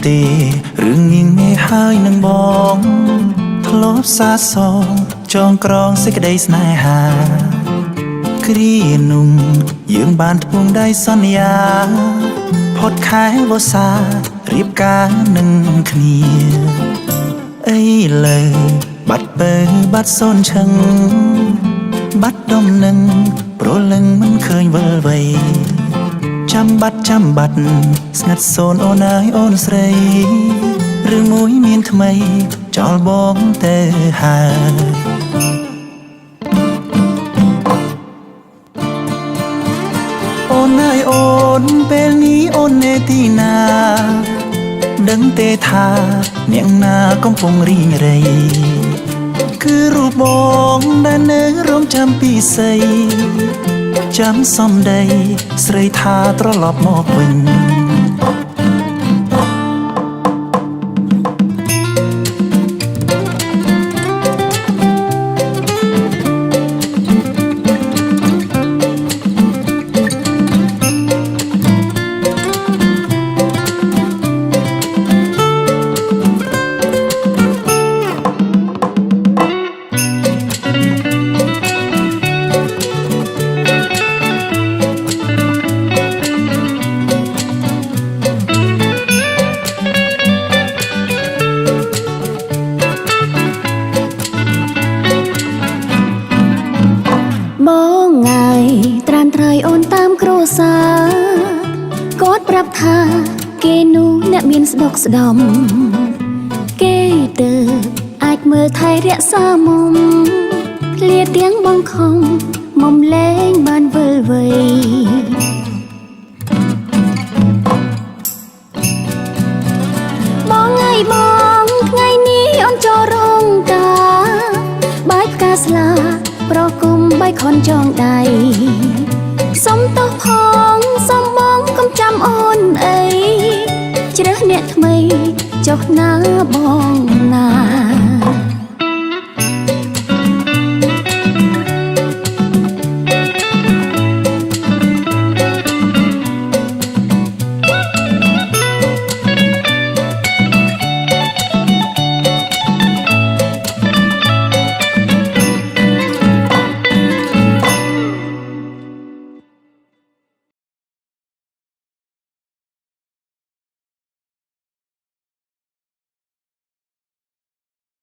ទេរឿងញៀងមេហើយនឹងបងធ្លាប់សាសងចងក្រងសេចក្តីស្នេហាគ្រានោះយើងបានធ្ពងដៃសន្យាផុតខែវស្សារៀបការនឹងគ្នាអីលើបាត់ពើបាត់សូនឈឹងបាត់ដំណឹងប្រលឹងមិនឃើញវិលវ័យចាំបាត់ស្ងាត់សូនអូនអើយអូនស្រីរឿងមួយមានថ្មីចោលបងទៅហើយអូនអើយអូនពេលនេះអូននៅទីណាដឹងទេថាអ្នកណាកំពុងរីងរៃគឺរូបបងដែលនៅរងចាំពីស័យចាំសំដីស្រីថាត្រឡប់មកវិញបងងាយត្រានត្រៃអូនតាមគ្រួសារគាត់ប្រាប់ថាគេនោះអ្នកមានស្ដុកស្ដំគេទៅអាចមើលថែរក្សាមុំលាទាំងបងខំមុំលែងបានវិលវ័យបងថ្ងៃថ្ងៃនេះអូនចូលរោងការបាយផ្កាស្លាប្រគុំបាយខនចងដៃសុំទោសផងសុំបងកុំចាំអូនអីជ្រើសអ្នកថ្មីចុះណាបង